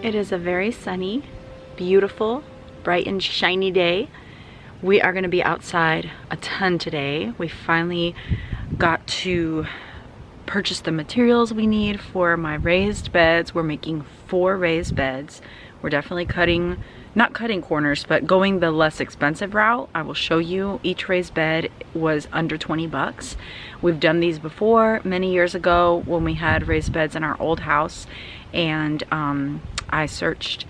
It is a very sunny, beautiful, bright and shiny day. We are going to be outside a ton today. We finally got to purchase the materials we need for my raised beds. We're making 4 raised beds. We're definitely not cutting corners, but going the less expensive route. I will show you. Each raised bed was under 20 bucks. We've done these before many years ago when we had raised beds in our old house, and I searched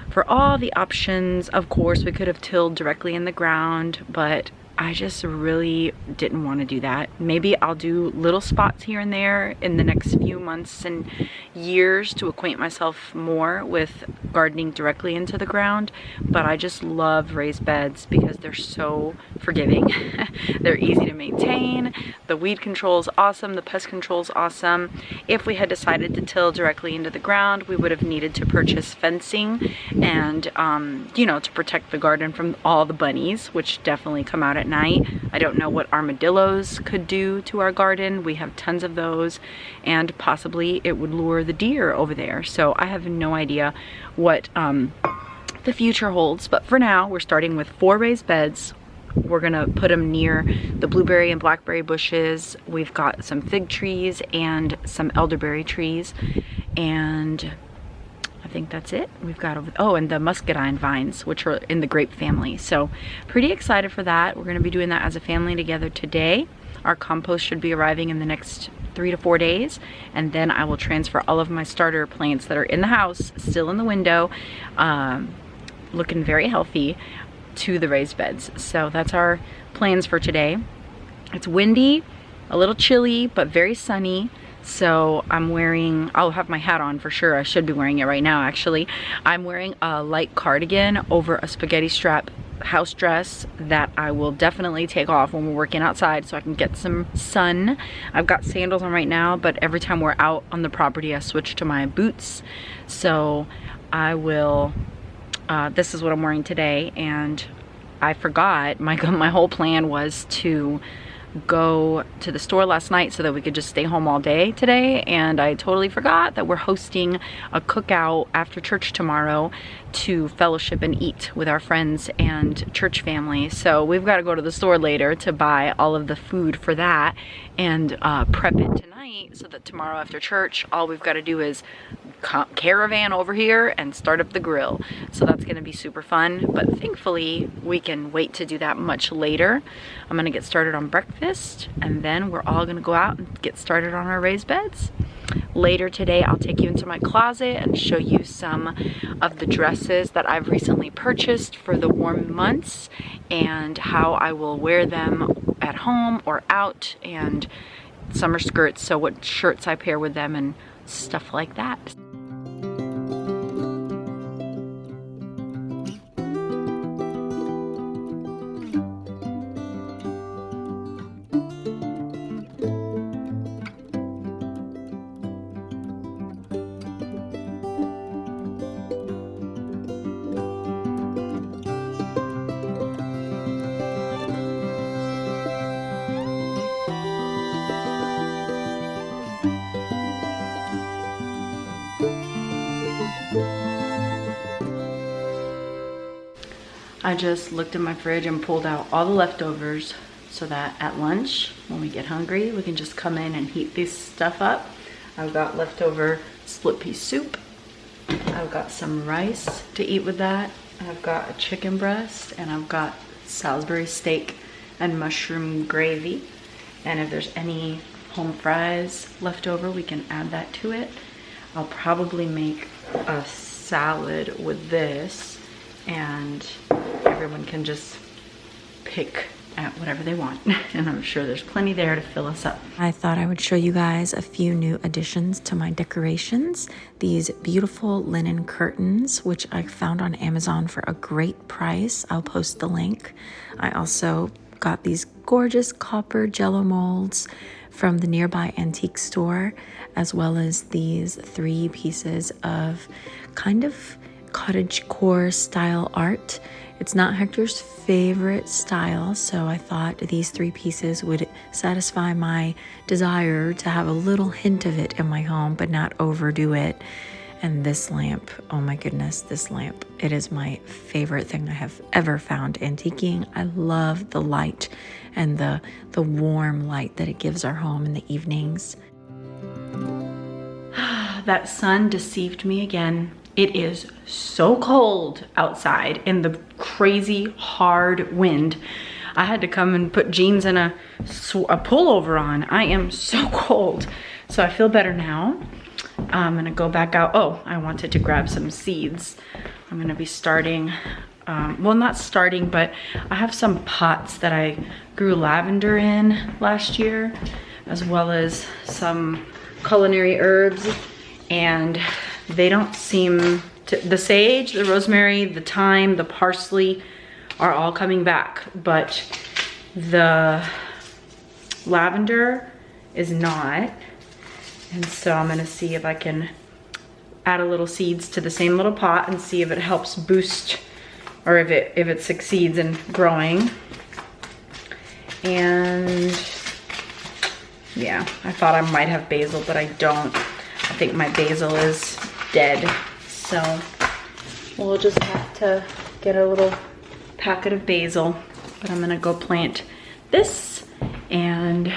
for all the options. Of course, we could have tilled directly in the ground, but I just really didn't want to do that. Maybe I'll do little spots here and there in the next few months and years to acquaint myself more with gardening directly into the ground, but I just love raised beds because they're so forgiving. They're easy to maintain. The weed control is awesome. The pest control is awesome. If we had decided to till directly into the ground, we would have needed to purchase fencing and, you know, to protect the garden from all the bunnies, which definitely come out at night. I don't know what armadillos could do to our garden. We have tons of those, and possibly it would lure the deer over there. So I have no idea what the future holds, but for now we're starting with 4 raised beds. We're gonna put them near the blueberry and blackberry bushes. We've got some fig trees and some elderberry trees, and I think that's it. We've got and the muscadine vines, which are in the grape family. So pretty excited for that. We're going to be doing that as a family together today. Our compost should be arriving in the next 3 to 4 days, and then I will transfer all of my starter plants that are in the house, still in the window, looking very healthy, to the raised beds. So that's our plans for today. It's windy, a little chilly, but very sunny. So I'll have my hat on for sure. I should be wearing it right now actually. I'm wearing a light cardigan over a spaghetti strap house dress that I will definitely take off when we're working outside so I can get some sun. I've got sandals on right now, but every time we're out on the property I switch to my boots. So I will, this is what I'm wearing today, and I forgot, my whole plan was to go to the store last night so that we could just stay home all day today, and I totally forgot that we're hosting a cookout after church tomorrow to fellowship and eat with our friends and church family. So we've got to go to the store later to buy all of the food for that and prep it tonight so that tomorrow after church all we've got to do is caravan over here and start up the grill. So that's going to be super fun, but thankfully we can wait to do that much later. I'm going to get started on breakfast, and then we're all going to go out and get started on our raised beds. Later today I'll take you into my closet and show you some of the dresses that I've recently purchased for the warm months and how I will wear them at home or out, and summer skirts, so what shirts I pair with them and stuff like that. I just looked in my fridge and pulled out all the leftovers so that at lunch, when we get hungry, we can just come in and heat this stuff up. I've got leftover split pea soup. I've got some rice to eat with that. I've got a chicken breast, and I've got Salisbury steak and mushroom gravy. And if there's any home fries left over, we can add that to it. I'll probably make a salad with this, and everyone can just pick at whatever they want. And I'm sure there's plenty there to fill us up. I thought I would show you guys a few new additions to my decorations. These beautiful linen curtains, which I found on Amazon for a great price. I'll post the link. I also got these gorgeous copper jello molds from the nearby antique store, as well as these 3 pieces of kind of cottagecore style art. It's not Hector's favorite style, so I thought these 3 pieces would satisfy my desire to have a little hint of it in my home, but not overdo it. And this lamp, oh my goodness, this lamp, it is my favorite thing I have ever found antiquing. I love the light and the warm light that it gives our home in the evenings. That sun deceived me again. It is so cold outside in the crazy hard wind. I had to come and put jeans and a pullover on. I am so cold. So I feel better now. I'm gonna go back out. Oh, I wanted to grab some seeds. I'm gonna be starting, well, not starting, but I have some pots that I grew lavender in last year, as well as some culinary herbs, and they don't seem to, the sage, the rosemary, the thyme, the parsley are all coming back, but the lavender is not. And so I'm gonna see if I can add a little seeds to the same little pot and see if it helps boost, or if it succeeds in growing. And yeah, I thought I might have basil, but I don't. I think my basil is dead. So we'll just have to get a little packet of basil. But I'm gonna go plant this and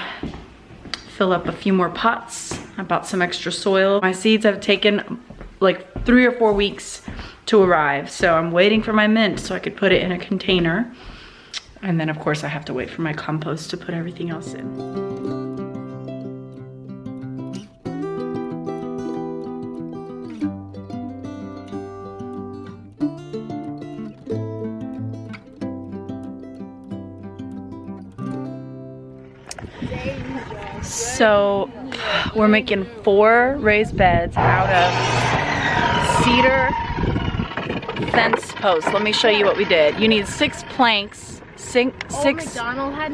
fill up a few more pots. I bought some extra soil. My seeds have taken like 3 or 4 weeks to arrive. So I'm waiting for my mint so I could put it in a container. And then of course I have to wait for my compost to put everything else in. So we're making 4 raised beds out of cedar fence posts. Let me show you what we did. You need 6 planks, six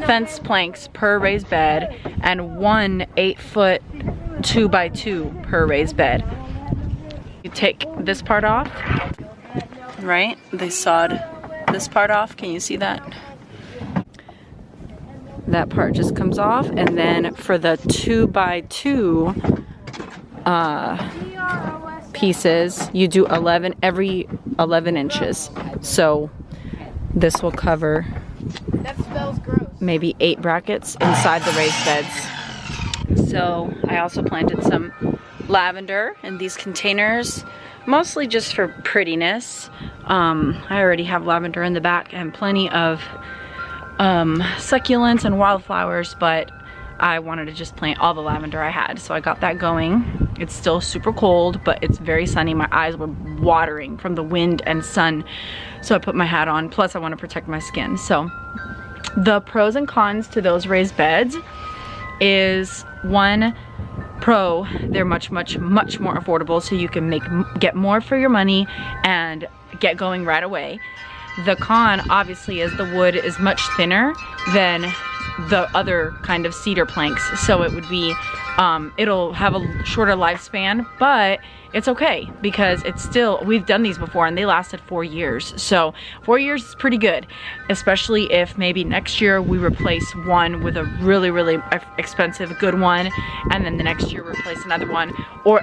fence planks per raised bed, and 1 8-foot 2x2 per raised bed. You take this part off, right? They sawed this part off. Can you see that? That part just comes off, and then for the 2x2 pieces, you do every 11 inches. So this will cover maybe 8 brackets inside the raised beds. So I also planted some lavender in these containers, mostly just for prettiness. I already have lavender in the back and plenty of succulents and wildflowers, but I wanted to just plant all the lavender I had, so I got that going. It's still super cold, but it's very sunny. My eyes were watering from the wind and sun, so I put my hat on. Plus I want to protect my skin. So the pros and cons to those raised beds is, one pro, they're much more affordable, so you can get more for your money and get going right away. The con, obviously, is the wood is much thinner than the other kind of cedar planks. So it would be, it'll have a shorter lifespan, but it's okay because it's still, we've done these before and they lasted 4 years. So 4 years is pretty good, especially if maybe next year we replace one with a really expensive good one, and then the next year replace another one, or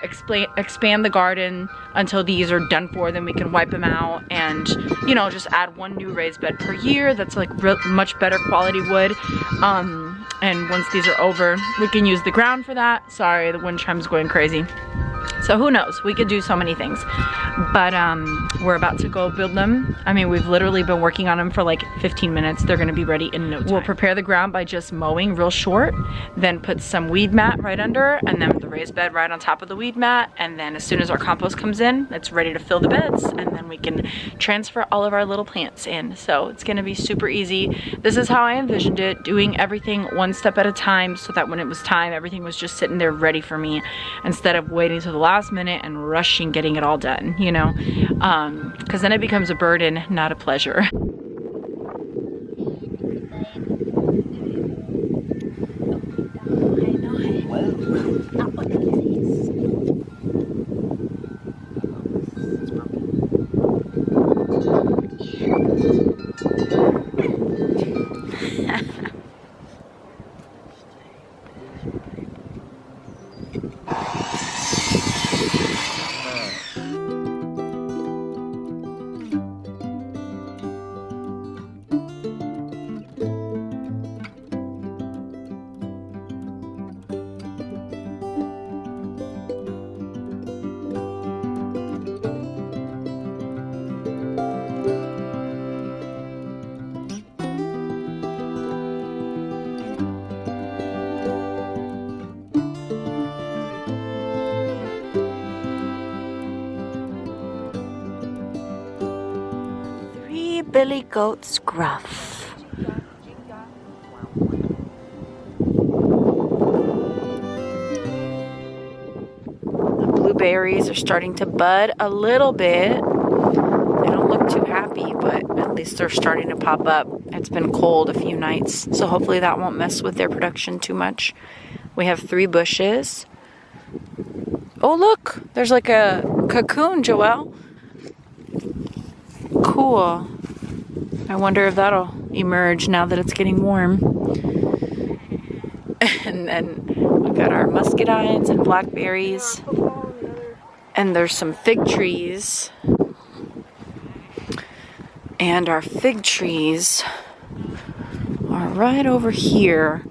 expand the garden until these are done for, then we can wipe them out and, you know, just add 1 new raised bed per year that's like much better quality wood. And once these are over, we can use the ground for that. Sorry, the wind chime's going crazy. So who knows, we could do so many things. But we're about to go build them. I mean, we've literally been working on them for like 15 minutes. They're gonna be ready in no time. We'll prepare the ground by just mowing real short, then put some weed mat right under, and then the raised bed right on top of the weed mat. And then as soon as our compost comes in, it's ready to fill the beds, and then we can transfer all of our little plants in. So it's gonna be super easy. This is how I envisioned it, doing everything one step at a time, so that when it was time, everything was just sitting there ready for me, instead of waiting till the last minute and rushing getting it all done, you know? Because then it becomes a burden, not a pleasure. Billy goat scruff. The blueberries are starting to bud a little bit. They don't look too happy, but at least they're starting to pop up. It's been cold a few nights, so hopefully that won't mess with their production too much. We have 3 bushes. Oh look, there's like a cocoon, Joelle. Cool. I wonder if that'll emerge now that it's getting warm. And then we've got our muscadines and blackberries. And there's some fig trees. And our fig trees are right over here.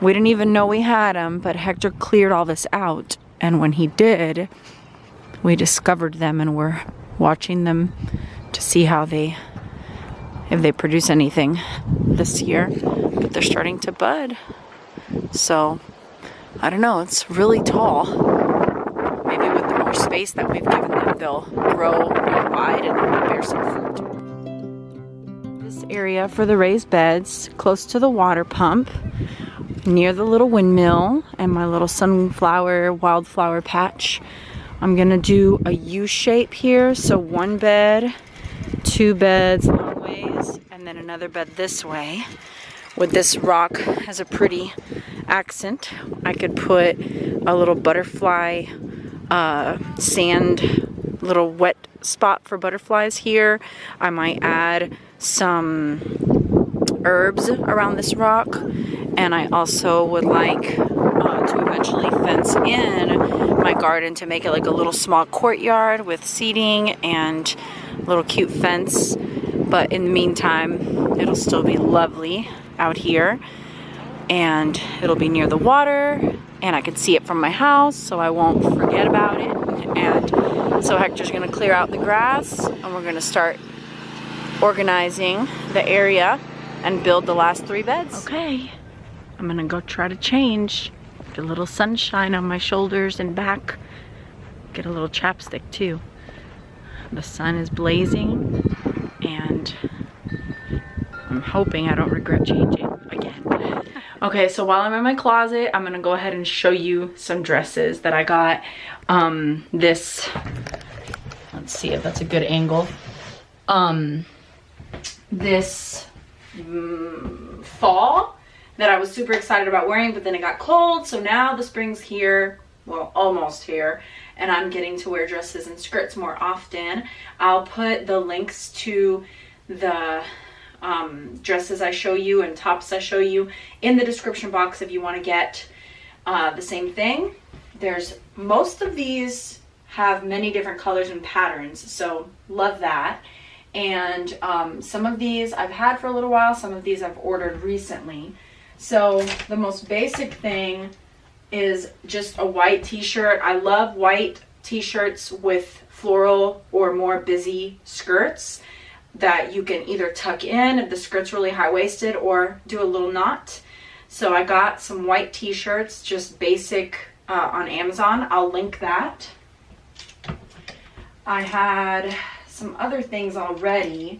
We didn't even know we had them, but Hector cleared all this out. And when he did, we discovered them, and we're watching them to see how if they produce anything this year. But they're starting to bud. So, I don't know, it's really tall. Maybe with the more space that we've given them, they'll grow more wide and bear some fruit. This area for the raised beds, close to the water pump, near the little windmill and my little sunflower, wildflower patch. I'm gonna do a U shape here, so 1 bed, 2 beds long ways, and then another bed this way. With this rock as a pretty accent, I could put a little butterfly sand, little wet spot for butterflies here. I might add some herbs around this rock, and I also would like to eventually fence in my garden to make it like a little small courtyard with seating and a little cute fence. But in the meantime, it'll still be lovely out here, and it'll be near the water, and I can see it from my house, so I won't forget about it. And so Hector's gonna clear out the grass, and we're gonna start organizing the area and build the last 3 beds. Okay, I'm gonna go try to change. Get a little sunshine on my shoulders and back. Get a little chapstick too. The sun is blazing, and I'm hoping I don't regret changing again. Okay, so while I'm in my closet, I'm gonna go ahead and show you some dresses that I got. Let's see if that's a good angle. This fall that I was super excited about wearing, but then it got cold, so now the spring's here, well, almost here, and I'm getting to wear dresses and skirts more often. I'll put the links to the dresses I show you and tops I show you in the description box if you want to get the same thing. Most of these have many different colors and patterns, so love that. And some of these I've had for a little while, some of these I've ordered recently. So the most basic thing is just a white t-shirt. I love white t-shirts with floral or more busy skirts that you can either tuck in if the skirt's really high-waisted or do a little knot. So I got some white t-shirts, just basic, on Amazon. I'll link that. I had some other things already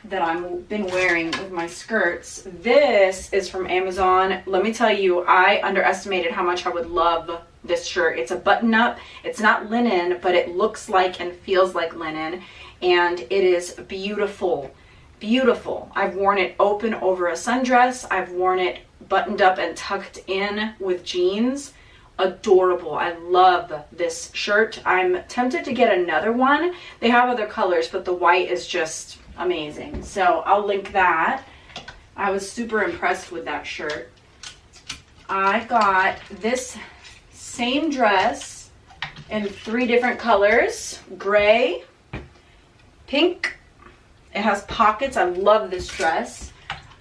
that I've been wearing with my skirts. This is from Amazon. Let me tell you, I underestimated how much I would love this shirt. It's a button-up. It's not linen, but it looks like and feels like linen, and it is beautiful. Beautiful. I've worn it open over a sundress. I've worn it buttoned up and tucked in with jeans. Adorable. I love this shirt. I'm tempted to get another one. They have other colors, but the white is just amazing. So I'll link that. I was super impressed with that shirt. I got this same dress in 3 different colors: gray, pink. It has pockets. I love this dress.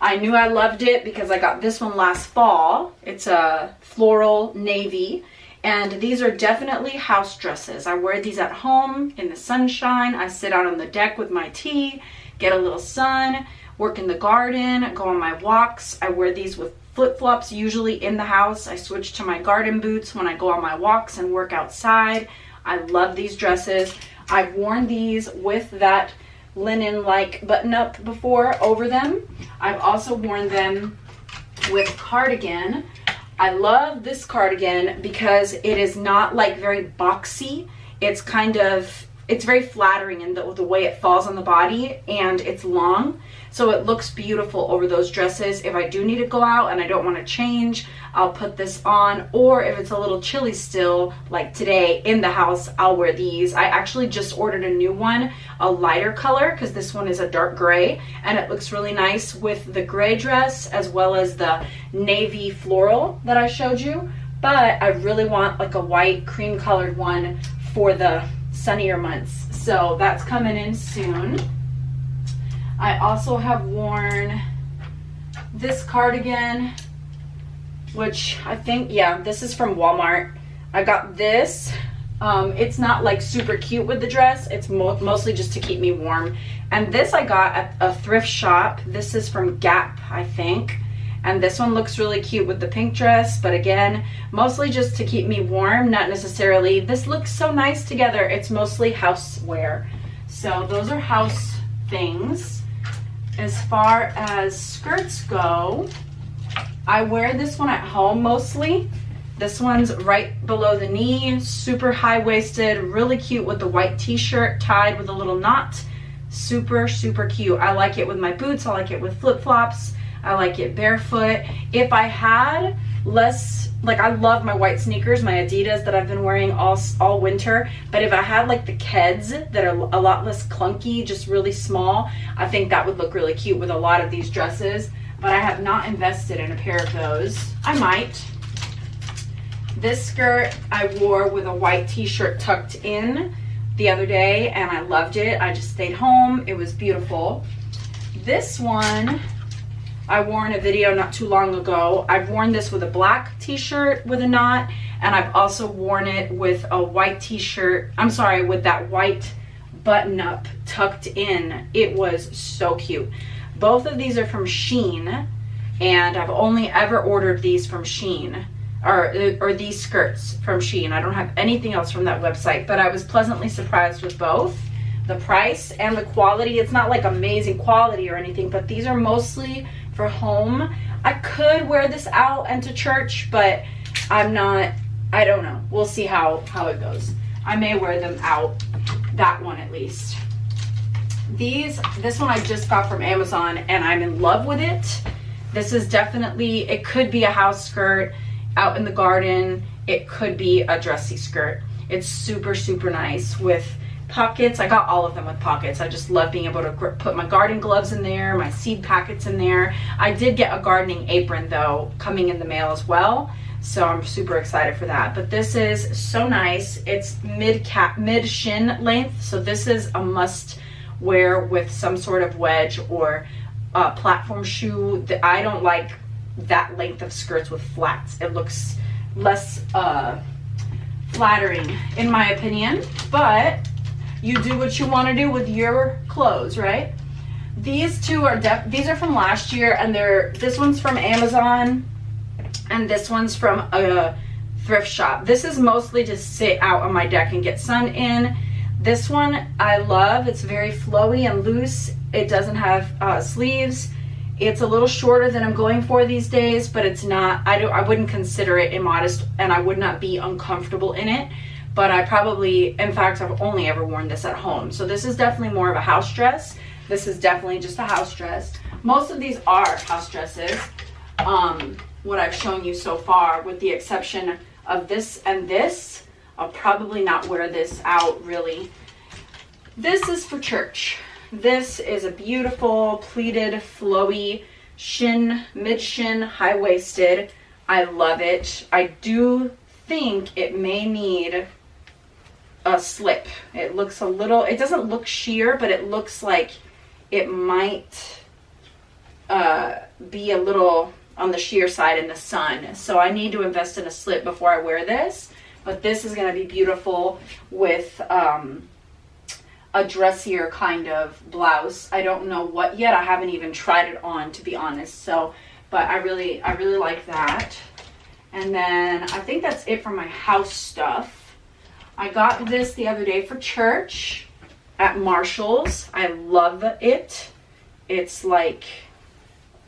I knew I loved it because I got this one last fall. It's a floral navy, and these are definitely house dresses. I wear these at home in the sunshine. I sit out on the deck with my tea, get a little sun, work in the garden, go on my walks. I wear these with flip-flops usually in the house. I switch to my garden boots when I go on my walks and work outside. I love these dresses. I've worn these with that linen-like button-up before over them. I've also worn them with cardigan. I love this cardigan because it is not like very boxy. It's kind of, it's very flattering in the way it falls on the body, and it's long, so it looks beautiful over those dresses. If I do need to go out and I don't want to change, I'll put this on, or if it's a little chilly still, like today in the house, I'll wear these. I actually just ordered a new one, a lighter color, because this one is a dark gray, and it looks really nice with the gray dress as well as the navy floral that I showed you. But I really want like a white cream colored one for the sunnier months, so that's coming in soon. I also have worn this cardigan, which I think, yeah, this is from Walmart. I got this. It's not like super cute with the dress. It's mostly just to keep me warm. And this I got at a thrift shop. This is from Gap, I think. And this one looks really cute with the pink dress, but again, mostly just to keep me warm, not necessarily. This looks so nice together. It's mostly housewear. So those are house things. As far as skirts go, I wear this one at home mostly. This one's right below the knee, super high-waisted, really cute with the white t-shirt tied with a little knot. Super, super cute. I like it with my boots. I like it with flip-flops. I like it barefoot. If I had less, like, I love my white sneakers, my Adidas that I've been wearing all winter, but if I had like the Keds that are a lot less clunky, just really small, I think that would look really cute with a lot of these dresses. But I have not invested in a pair of those. I might. This skirt I wore with a white t-shirt tucked in the other day, and I loved it. I just stayed home. It was beautiful. This one I wore in a video not too long ago. I've worn this with a black t-shirt with a knot, and I've also worn it with a white t-shirt, I'm sorry, with that white button-up tucked in. It was so cute. Both of these are from Shein, and I've only ever ordered these from Shein, or these skirts from Shein. I don't have anything else from that website, but I was pleasantly surprised with both. The price and the quality, it's not like amazing quality or anything, but these are mostly for home. I could wear this out and to church, but I'm not, I don't know. We'll see how it goes. I may wear them out, that one at least. This one I just got from Amazon, and I'm in love with it. This is definitely, it could be a house skirt out in the garden. It could be a dressy skirt. It's super, super nice with pockets. I got all of them with pockets. I just love being able to put my garden gloves in there, my seed packets in there. I did get a gardening apron though coming in the mail as well, so I'm super excited for that. But this is so nice. It's mid shin length, so this is a must wear with some sort of wedge or platform shoe. I don't like that length of skirts with flats. It looks less flattering in my opinion, but you do what you want to do with your clothes, right? These two are these are from last year, and this one's from Amazon and this one's from a thrift shop. This is mostly to sit out on my deck and get sun in. This one I love. It's very flowy and loose. It doesn't have sleeves. It's a little shorter than I'm going for these days, but it's not, I wouldn't consider it immodest, and I would not be uncomfortable in it. But I probably, in fact, I've only ever worn this at home. So this is definitely more of a house dress. This is definitely just a house dress. Most of these are house dresses, what I've shown you so far, with the exception of this and this. I'll probably not wear this out really. This is for church. This is a beautiful pleated, flowy shin, mid-shin, high-waisted. I love it. I do think it may need a slip. It looks a little, it doesn't look sheer, but it looks like it might be a little on the sheer side in the sun. So I need to invest in a slip before I wear this. But this is going to be beautiful with a dressier kind of blouse. I don't know what yet. I haven't even tried it on, to be honest. So, but I really like that. And then I think that's it for my house stuff. I got this the other day for church at Marshall's. I love it. It's like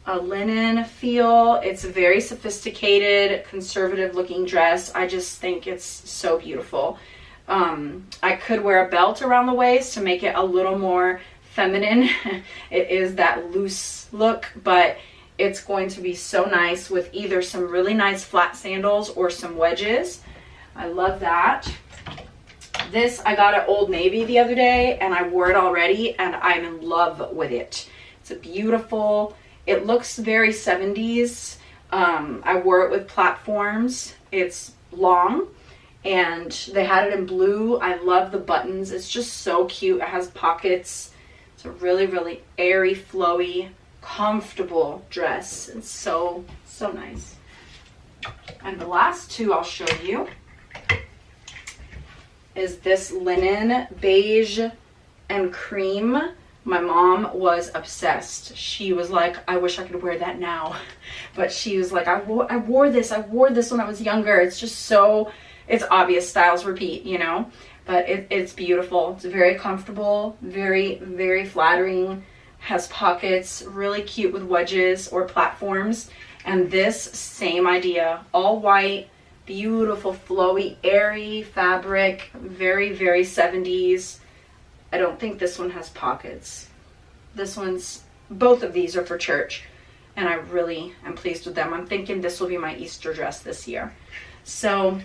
a linen feel. It's a very sophisticated, conservative looking dress. I just think it's so beautiful. I could wear a belt around the waist to make it a little more feminine. It is that loose look, but it's going to be so nice with either some really nice flat sandals or some wedges. I love that. This I got at Old Navy the other day, and I wore it already, and I'm in love with it. It's a beautiful, it looks very 70s. I wore it with platforms. It's long, and they had it in blue. I love the buttons. It's just so cute. It has pockets. It's a really airy, flowy, comfortable dress. It's so nice. And the last two I'll show you is this linen beige and cream. My mom was obsessed. She was like, I wish I could wear that now. But she was like, I wore this when I was younger. It's just so, it's obvious, styles repeat, you know, but it's beautiful. It's very comfortable, very flattering, has pockets, really cute with wedges or platforms. And this, same idea, all white, beautiful, flowy, airy fabric, very 70s. I don't think this one has pockets. Both of these are for church, and I really am pleased with them. I'm thinking this will be my Easter dress this year. So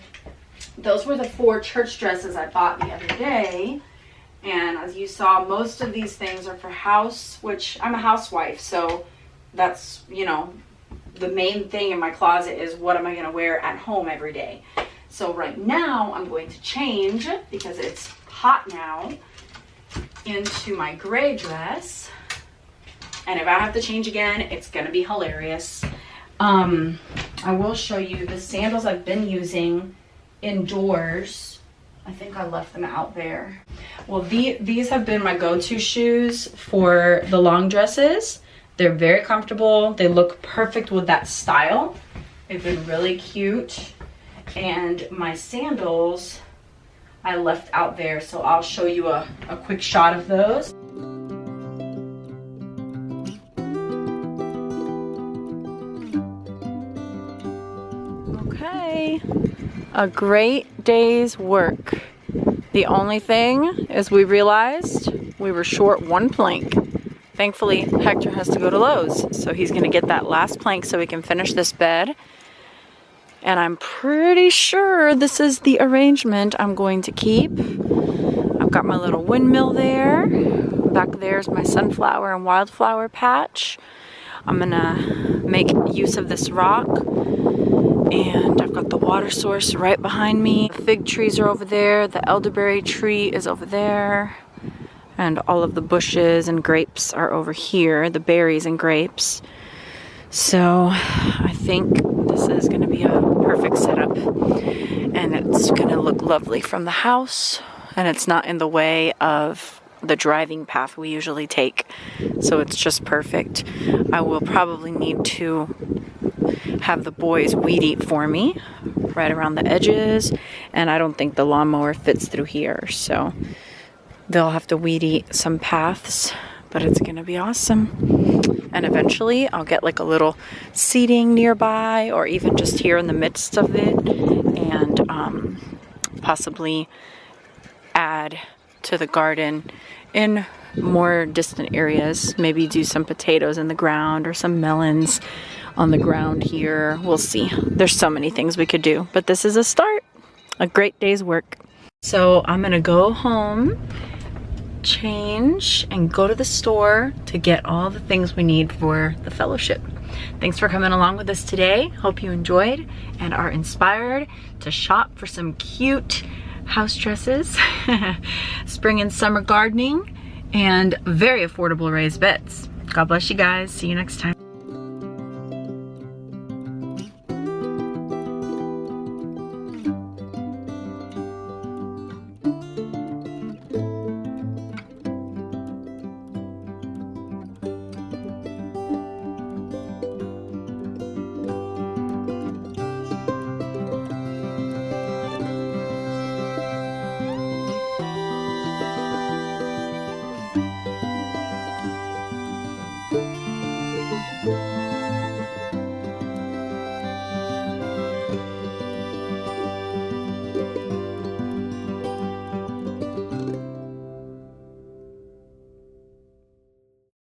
those were the 4 church dresses I bought the other day. And as you saw, most of these things are for house, which I'm a housewife, so that's, you know, the main thing in my closet is what am I going to wear at home every day. So right now I'm going to change, because it's hot now, into my gray dress. And if I have to change again, it's going to be hilarious. I will show you the sandals I've been using indoors. I think I left them out there. Well, these have been my go-to shoes for the long dresses. They're very comfortable. They look perfect with that style. They've been really cute. And my sandals I left out there, so I'll show you a quick shot of those. Okay, a great day's work. The only thing is we realized we were short 1 plank. Thankfully, Hector has to go to Lowe's, so he's gonna get that last plank so we can finish this bed. And I'm pretty sure this is the arrangement I'm going to keep. I've got my little windmill there. Back there's my sunflower and wildflower patch. I'm gonna make use of this rock. And I've got the water source right behind me. The fig trees are over there. The elderberry tree is over there. And all of the bushes and grapes are over here. The berries and grapes. So I think This is going to be a perfect setup, and it's going to look lovely from the house, and it's not in the way of the driving path we usually take, so it's just perfect. I will probably need to have the boys weed eat for me right around the edges, and I don't think the lawnmower fits through here, so they'll have to weed eat some paths, but it's gonna be awesome. And eventually I'll get like a little seating nearby, or even just here in the midst of it, and possibly add to the garden in more distant areas. Maybe do some potatoes in the ground or some melons on the ground here. We'll see. There's so many things we could do, but this is a start. A great day's work. So I'm gonna go home, change, and go to the store to get all the things we need for the fellowship. Thanks for coming along with us today. Hope you enjoyed and are inspired to shop for some cute house dresses, spring and summer gardening, and very affordable raised beds. God bless you guys. See you next time. Thank you.